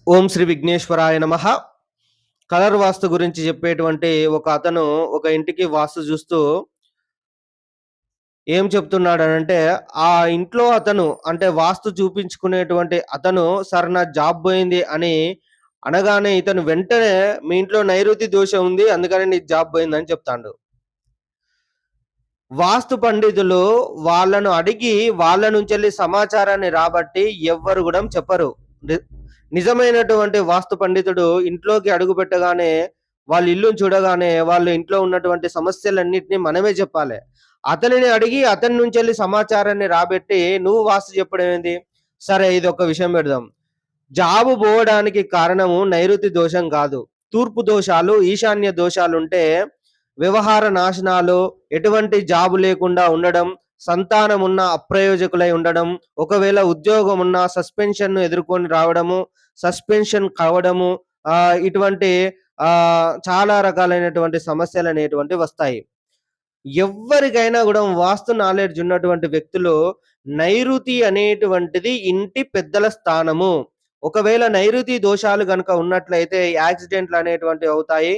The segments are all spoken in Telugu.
ఓం శ్రీ విఘ్నేశ్వరాయ నమః. కలర్ వాస్తు గురించి చెప్పేటువంటి ఒక అతను ఒక ఇంటికి వాస్తు చూస్తూ ఏం చెప్తున్నాడనంటే, ఆ ఇంట్లో అతను అంటే వాస్తు చూపించుకునేటువంటి అతను "సార్ నా జాబ్ పోయింది" అని అనగానే ఇతను వెంటనే "మీ ఇంట్లో నైరుతి దోషం ఉంది. అందుకని నీ జాబ్ పోయిందని" చెప్తాండు. వాస్తు పండితులు వాళ్ళను అడిగి వాళ్ళ నుంచెల్లి సమాచారాన్ని రాబట్టి ఎవ్వరు గూడా చెప్పరు. ని నిజమైనటువంటి వాస్తు పండితుడు ఇంట్లోకి అడుగుపెట్టగానే, వాళ్ళ ఇల్లుని చూడగానే, వాళ్ళ ఇంట్లో ఉన్నటువంటి సమస్యలన్నిటిని మనమే జెప్పాలె. అతనిని అడిగి అతని నుంచెల్లి సమాచారాన్ని రాబెట్టి నువ్వు వాస్తు చెప్పడం ఏంది? సరే ఇదొక విషయం పెడదాం. జాబు పోవడానికి కారణము నైరుతి దోషం గాదు. తూర్పు దోషాలు, ఈశాన్య దోషాలుంటే వ్యవహార నాశనాలు, ఎటువంటి జాబు లేకుండా ఉండడం, సంతానమున్న అప్రయోజకులై ఉండడం, ఒకవేళ ఉద్యోగమున్న సస్పెన్షన్‌ను ఎదుర్కొని రావడము, సస్పెన్షన్ కావడము, ఇటువంటి చాలా రకాలైనటువంటి సమస్యలనేటువంటివి వస్తాయి. ఎవ్వరికైనా గూడా వాస్తు నాలెడ్జ్ ఉన్నటువంటి వ్యక్తులు నైరుతి అనేటువంటిది ఇంటి పెద్దల స్థానము. ఒకవేళ నైరుతి దోషాలు గనుక ఉన్నట్లయితే యాక్సిడెంట్‌లనేటువంటివి అవుతాయి.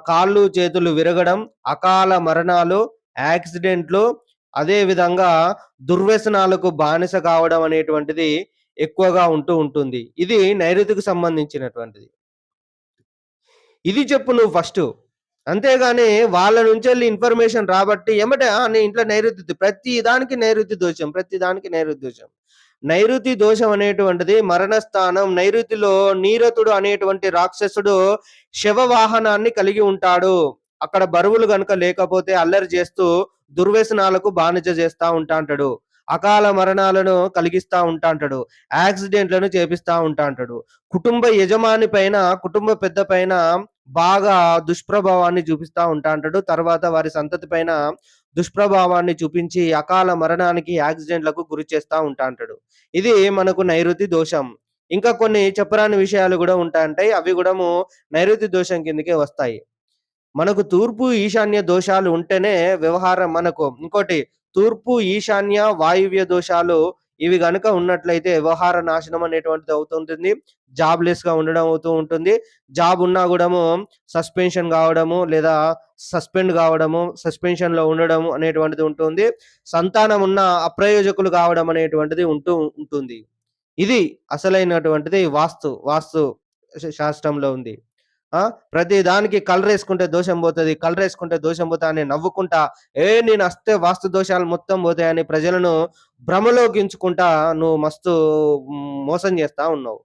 కాళ్ళు, చేతులు విరగడం, అకాల మరణాలు, యాక్సిడెంట్‌లు, అదే విధంగా దుర్వ్యసనాలకు బానిస కావడం అనేటువంటిది ఎక్కువగా ఉంటూ ఉంటుంది. ఇది నైరుతికి సంబంధించినటువంటిది. ఇది చెప్పు నువ్వు ఫస్టు. అంతేగాని వాళ్ళ నుంచెళ్ళి ఇన్ఫర్మేషన్ రాబట్టి ఎమ్మటే నీ ఇంట్లో ప్రతి దానికి నైరుతి దోషం, ప్రతి దానికి నైరుతి దోషం. నైరుతి దోషం అనేటువంటిది మరణస్థానం. నైరుతిలో నీరతుడు అనేటువంటి రాక్షసుడు శవ వాహనాన్ని కలిగి ఉంటాడు. అక్కడ బరువులు గనుక లేకపోతే అల్లరి చేస్తూ దుర్వ్యసనాలకు బానిస చేస్తా ఉంటాంటాడు. అకాల మరణాలను కలిగిస్తా ఉంటాంటాడు. యాక్సిడెంట్‌లను చేపిస్తా ఉంటాంటాడు. కుటుంబ యజమాని పైన, కుటుంబ పెద్ద పైన బాగా దుష్ప్రభావాన్ని చూపిస్తా ఉంటాంటాడు. తర్వాత వారి సంతతి పైన దుష్ప్రభావాన్ని చూపించి అకాల మరణానికి, యాక్సిడెంట్‌లకు గురి చేస్తా ఉంటాంటాడు. ఇది మనకు నైరుతి దోషం. ఇంకా కొన్ని చెప్పరాని విషయాలు గూడా ఉంటాంటాయి. అవి గూడాము నైరుతి దోషం కిందకే వస్తాయి. మనకు తూర్పు, ఈశాన్య దోషాలు ఉంటేనే వ్యవహారం మనకు ఇంకోటి తూర్పు, ఈశాన్య, వాయువ్య దోషాలు ఇవి గనక ఉన్నట్లయితే వ్యవహార నాశనం అనేటువంటిది అవుతుంటుంది. జాబ్‌లెస్‌గా ఉండడం అవుతూ ఉంటుంది. జాబ్ ఉన్నా గూడాము సస్పెన్షన్ గావడము, లేదా సస్పెండ్ గావడము, సస్పెన్షన్‌లో ఉండడం అనేటువంటిది ఉంటుంది. సంతానం ఉన్న అప్రయోజకులు కావడం అనేటువంటిది ఉంటుంది. ఇది అసలైనటువంటిది వాస్తు శాస్త్రంలో ఉంది. ఆ! ప్రతి దానికి కలరేసుకుంటే దోషం పోతది. కలరేసుకుంటే దోషం పోతది అని నవ్వుకుంటా, నేనస్తే వాస్తు దోషాలు మొత్తం పోతాయని ప్రజలను భ్రమలోకించుకుంటా నువ్వు మస్తు మోసం చేస్తా ఉన్నావు.